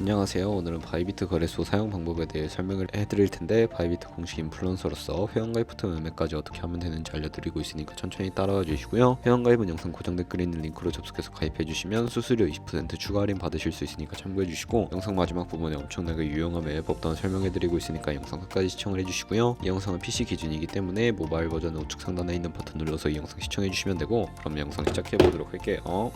안녕하세요. 오늘은 바이비트 거래소 사용 방법에 대해 설명을 해드릴 텐데, 바이비트 공식 인플루언서로서 회원가입부터 매매까지 어떻게 하면 되는지 알려드리고 있으니까 천천히 따라와 주시고요. 회원가입은 영상 고정 댓글에 있는 링크로 접속해서 가입해 주시면 수수료 20% 추가 할인 받으실 수 있으니까 참고해 주시고, 영상 마지막 부분에 엄청나게 유용한 웹 법단 설명해 드리고 있으니까 영상 끝까지 시청을 해 주시고요. 이 영상은 PC 기준이기 때문에 모바일 버전은 우측 상단에 있는 버튼 눌러서 이 영상 시청해 주시면 되고, 그럼 영상 시작해 보도록 할게요.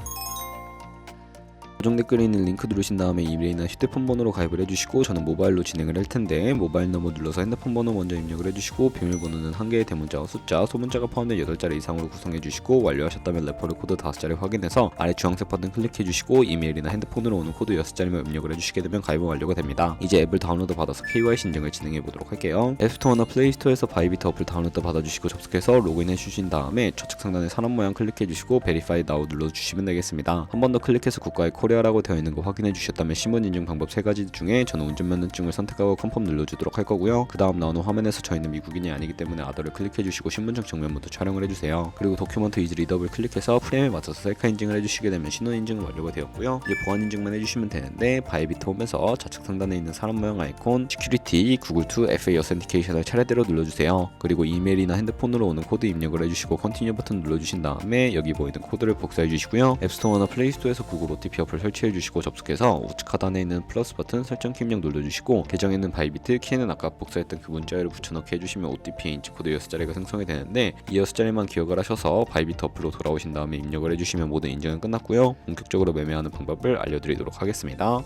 고정 댓글에 있는 링크 누르신 다음에 이메일이나 휴대폰 번호로 가입을 해주시고, 저는 모바일로 진행을 할 텐데 모바일 너머 눌러서 핸드폰 번호 먼저 입력을 해주시고, 비밀번호는 1개의 대문자와 숫자, 소문자가 포함된 8자리 이상으로 구성해주시고, 완료하셨다면 레퍼럴 코드 5자리 확인해서 아래 주황색 버튼 클릭해주시고, 이메일이나 핸드폰으로 오는 코드 6자리만 입력을 해주시게 되면 가입은 완료가 됩니다. 이제 앱을 다운로드 받아서 KYC 인증을 진행해 보도록 할게요. 앱스토어나 플레이스토어에서 바이비트 어플 다운로드 받아주시고 접속해서 로그인해 주신 다음에 좌측 상단에 사람 모양 클릭해주시고 베리파이 나우 눌러주시면 되겠습니다. 한 번 더 클릭해서 국가의 코리아라고 되어 있는 거 확인해 주셨다면 신분 인증 방법 3가지 중에 저는 운전면허증을 선택하고 컨펌 눌러주도록 할 거고요. 그 다음 나오는 화면에서 저희는 미국인이 아니기 때문에 아더를 클릭해 주시고 신분증 정면부터 촬영을 해주세요. 그리고 도큐먼트 이즈 리더블 클릭해서 프레임에 맞춰서 셀카 인증을 해주시게 되면 신원 인증은 완료가 되었고요. 이제 보안 인증만 해주시면 되는데, 바이비트 홈에서 좌측 상단에 있는 사람 모양 아이콘 시큐리티 구글2 FA 어센티케이션을 차례대로 눌러주세요. 그리고 이메일이나 핸드폰으로 오는 코드 입력을 해주시고 컨티뉴 버튼 눌러주신 다음에 여기 보이는 코드를 복사해 주시고요. 앱스토어나 플레이스토어에서 구글 OTP 어플 설치해 주시고 접속해서 우측 하단에 있는 플러스 버튼 설정 키 입력 눌러주시고, 계정에 있는 바이비트 키에는 아까 복사했던 그 문자열을 붙여넣기 해주시면 OTP 인치 코드 6자리가 생성이 되는데, 이 6자리만 기억을 하셔서 바이비트 어플로 돌아오신 다음에 입력을 해주시면 모든 인증은 끝났고요. 본격적으로 매매하는 방법을 알려드리도록 하겠습니다.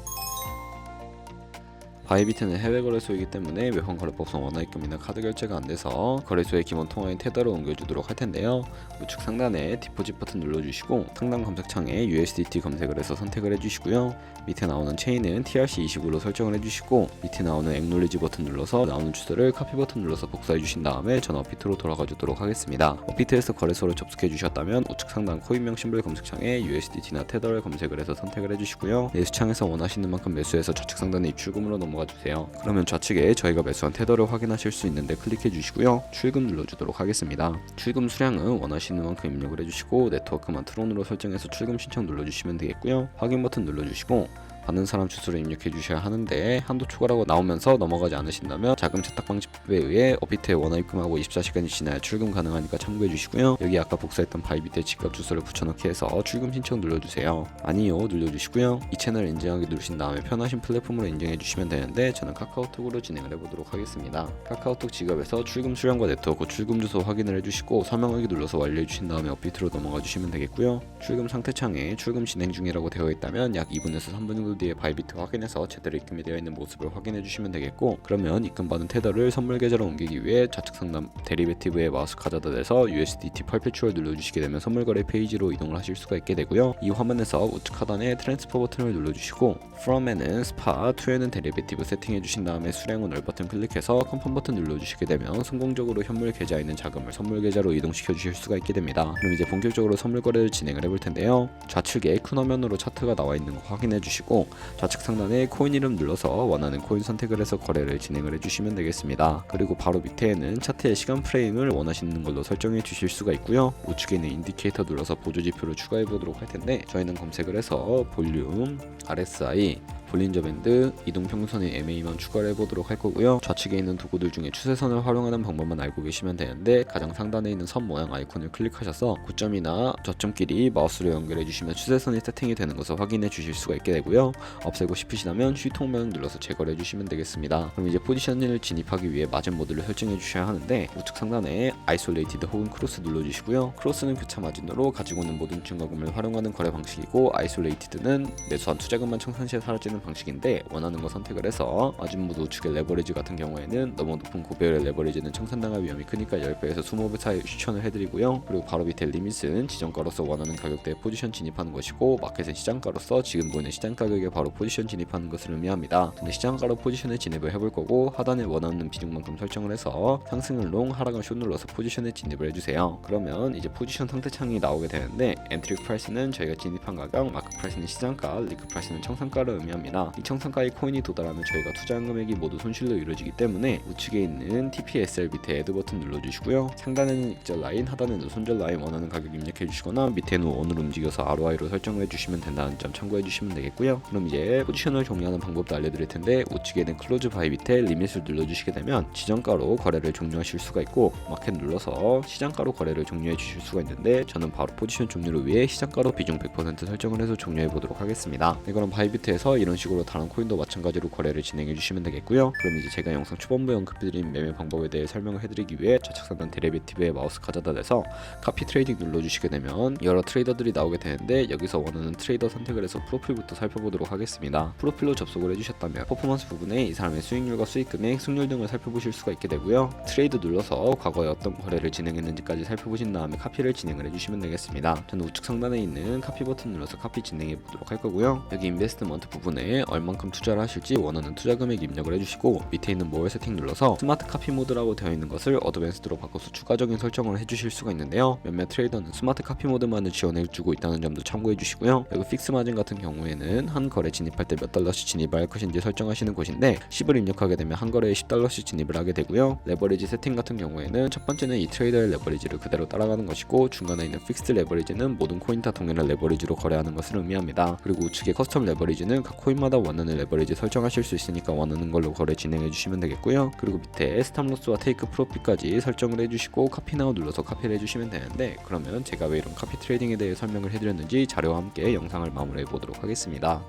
바이비트는 해외 거래소이기 때문에 외환 거래법상 원화입금이나 카드 결제가 안 돼서 거래소의 기본 통화인 테더로 옮겨주도록 할 텐데요. 우측 상단에 디포짓 버튼 눌러주시고, 상단 검색창에 USDT 검색을 해서 선택을 해주시고요. 밑에 나오는 체인은 TRC29로 설정을 해주시고, 밑에 나오는 액놀리지 버튼 눌러서 나오는 주소를 카피 버튼 눌러서 복사해 주신 다음에 전 업비트로 돌아가 주도록 하겠습니다. 업비트에서 거래소를 접속해 주셨다면 우측 상단 코인명 심볼 검색창에 USDT나 테더를 검색을 해서 선택을 해주시고요. 매수창에서 원하시는 만큼 매수해서 좌측 상단에 입출금으로 넘어가 주세요. 그러면 좌측에 저희가 매수한 테더를 확인하실 수 있는데 클릭해 주시고요. 출금 눌러주도록 하겠습니다. 출금 수량은 원하시는 만큼 입력을 해주시고, 네트워크만 트론으로 설정해서 출금 신청 눌러주시면 되겠고요. 확인 버튼 눌러주시고, 받는 사람 주소를 입력해 주셔야 하는데, 한도 초과라고 나오면서 넘어가지 않으신다면 자금 채탁 방지법에 의해 업비트에 원화 입금하고 24시간이 지나야 출금 가능하니까 참고해 주시고요. 여기 아까 복사했던 바이비트의 직접 주소를 붙여넣기 해서 출금 신청 눌러주세요. 아니요 눌러주시고요. 이 채널 인증하기 누르신 다음에 편하신 플랫폼으로 인증해 주시면 되는데, 저는 카카오톡으로 진행을 해보도록 하겠습니다. 카카오톡 지갑에서 출금 수량과 네트워크 출금 주소 확인을 해주시고, 설명하기 눌러서 완료해 주신 다음에 업비트로 넘어가 주시면 되겠고요. 출금 상태창에 출금 진행 중이라고 되어 있다면 약 2분에서 3분 정도 뒤에 바이비트 확인해서 제대로 입금이 되어 있는 모습을 확인해 주시면 되겠고, 그러면 입금받은 테더를 선물 계좌로 옮기기 위해 좌측 상단 데리베티브에 마우스 가져다 대서 USDT 퍼페추얼 눌러주시게 되면 선물 거래 페이지로 이동을 하실 수가 있게 되고요. 이 화면에서 우측 하단에 트랜스퍼 버튼을 눌러주시고, from에는 스파, to에는 데리베티브 세팅해 주신 다음에 수량 오늘 버튼 클릭해서 컨펌 버튼 눌러주시게 되면 성공적으로 현물 계좌에 있는 자금을 선물 계좌로 이동시켜 주실 수가 있게 됩니다. 그럼 이제 본격적으로 선물 거래를 진행을 해볼 텐데요. 좌측에 큰 화면으로 차트가 나와 있는 거 확인해 주시고, 좌측 상단에 코인 이름 눌러서 원하는 코인 선택을 해서 거래를 진행을 해주시면 되겠습니다. 그리고 바로 밑에는 차트의 시간 프레임을 원하시는 걸로 설정해 주실 수가 있고요. 우측에 있는 인디케이터 눌러서 보조 지표를 추가해 보도록 할 텐데, 저희는 검색을 해서 볼륨, RSI, 볼린저 밴드, 이동 평선의 MA만 추가를 해보도록 할 거고요. 좌측에 있는 도구들 중에 추세선을 활용하는 방법만 알고 계시면 되는데, 가장 상단에 있는 선 모양 아이콘을 클릭하셔서 고점이나 저점끼리 마우스로 연결해 주시면 추세선이 세팅이 되는 것을 확인해 주실 수가 있게 되고요. 없애고 싶으시다면 휴통면 눌러서 제거를 해주시면 되겠습니다. 그럼 이제 포지션을 진입하기 위해 마진 모드를 설정해 주셔야 하는데, 우측 상단에 아이솔레이티드 혹은 크로스 눌러주시고요. 크로스는 교차 마진으로 가지고 있는 모든 증거금을 활용하는 거래 방식이고, 아이솔레이티드는 매수한 투자금만 청산 시에 사라지는 방식인데, 원하는 거 선택을 해서 마진 모드 우측의 레버리지 같은 경우에는 너무 높은 고배율의 레버리지는 청산당할 위험이 크니까 10배에서 20배 사이 추천을 해드리고요. 그리고 바로 밑에 리밋은 지정가로서 원하는 가격대에 포지션 진입하는 것이고, 마켓은 시장가로서 지금 보이는 시장 가격에 바로 포지션 진입하는 것을 의미합니다. 근데 시장가로 포지션에 진입을 해볼 거고, 하단에 원하는 비중만큼 설정을 해서 상승을 롱, 하락을 숏 눌러서 포지션에 진입을 해주세요. 그러면 이제 포지션 상태창이 나오게 되는데, 엔트리 프라이스는 저희가 진입한 가격, 마크 프라이스는 시장가, 리크 프라이스는 청산가를 의미합니다. 되겠습니다. 이 청산가의 코인이 도달하면 저희가 투자한 금액이 모두 손실로 이루어지기 때문에 우측에 있는 TPSL 밑에 애드 버튼 눌러주시고요. 상단에는 익절 라인, 하단에는 손절 라인 원하는 가격 입력해주시거나 밑에는 원으로 움직여서 ROI로 설정을 해주시면 된다는 점 참고해주시면 되겠고요. 그럼 이제 포지션을 종료하는 방법도 알려드릴 텐데 우측에는 클로즈 바이 밑에 리밋을 눌러주시게 되면 지정가로 거래를 종료하실 수가 있고 마켓 눌러서 시장가로 거래를 종료해 주실 수가 있는데 저는 바로 포지션 종료를 위해 시장가로 비중 100% 설정을 해서 종료해 보도록 하겠습니다. 네, 그럼 바이비트에서 이런 식으로 다른 코인도 마찬가지로 거래를 진행해 주시면 되겠고요. 그럼 이제 제가 영상 초반부에 언급해드린 매매 방법에 대해 설명을 해드리기 위해 좌측 상단 데리베티브에 마우스 가져다 대서 카피 트레이딩 눌러주시게 되면 여러 트레이더들이 나오게 되는데 여기서 원하는 트레이더 선택을 해서 프로필부터 살펴보도록 하겠습니다. 프로필로 접속을 해주셨다면 퍼포먼스 부분에 이 사람의 수익률과 수익금액, 승률 등을 살펴보실 수가 있게 되고요. 트레이드 눌러서 과거에 어떤 거래를 진행했는지까지 살펴보신 다음에 카피를 진행을 해주시면 되겠습니다. 저는 우측 상단에 있는 카피 버튼 눌러서 카피 진행해 보도록 할 거고요. 여기 인베스트먼트 부분에 얼만큼 투자를 하실지 원하는 투자 금액 입력을 해주시고 밑에 있는 모어 세팅 눌러서 스마트 카피 모드라고 되어 있는 것을 어드밴스드로 바꿔서 추가적인 설정을 해주실 수가 있는데요. 몇몇 트레이더는 스마트 카피 모드만을 지원해주고 있다는 점도 참고해 주시고요. 여기 픽스 마진 같은 경우에는 한 거래 진입할 때 몇 달러씩 진입을 할 것인지 설정하시는 곳인데 10을 입력하게 되면 한 거래에 10달러씩 진입을 하게 되고요. 레버리지 세팅 같은 경우에는 첫 번째는 이 트레이더의 레버리지를 그대로 따라가는 것이고 중간에 있는 픽스드 레버리지는 모든 코인 다 동일한 레버리지로 거래하는 것을 의미합니다. 그리고 우측에 커스텀 레버리지는 각 코인마다 원하는 레버리지 설정하실 수 있으니까 원하는 걸로 거래 진행해 주시면 되겠고요. 그리고 밑에 스탑로스와 테이크 프로핏까지 설정을 해주시고 카피 나우 눌러서 카피를 해주시면 되는데 그러면 제가 왜 이런 카피 트레이딩에 대해 설명을 해드렸는지 자료와 함께 영상을 마무리해 보도록 하겠습니다.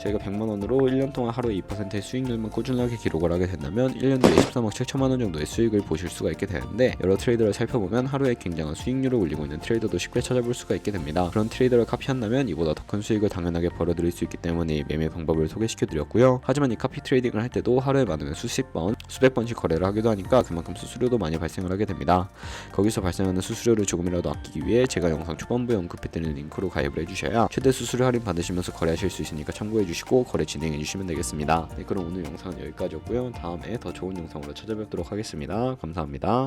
저희가 100만원으로 1년 동안 하루에 2%의 수익률만 꾸준하게 기록을 하게 된다면 1년 뒤에 13억 7천만원 정도의 수익을 보실 수가 있게 되는데 여러 트레이더를 살펴보면 하루에 굉장한 수익률을 올리고 있는 트레이더도 쉽게 찾아볼 수가 있게 됩니다. 그런 트레이더를 카피한다면 이보다 더 큰 수익을 당연하게 벌어들일 수 있기 때문에 매매 방법을 소개시켜드렸고요. 하지만 이 카피 트레이딩을 할 때도 하루에 많으면 수십 번, 수백 번씩 거래를 하기도 하니까 그만큼 수수료도 많이 발생을 하게 됩니다. 거기서 발생하는 수수료를 조금이라도 아끼기 위해 제가 영상 초반부에 언급해드린 링크로 가입을 해주셔야 최대 수수료 할인 받으시면서 거래하실 수 있으니까 참고해주시고 거래 진행해주시면 되겠습니다. 네, 그럼 오늘 영상은 여기까지였고요. 다음에 더 좋은 영상으로 찾아뵙도록 하겠습니다. 감사합니다.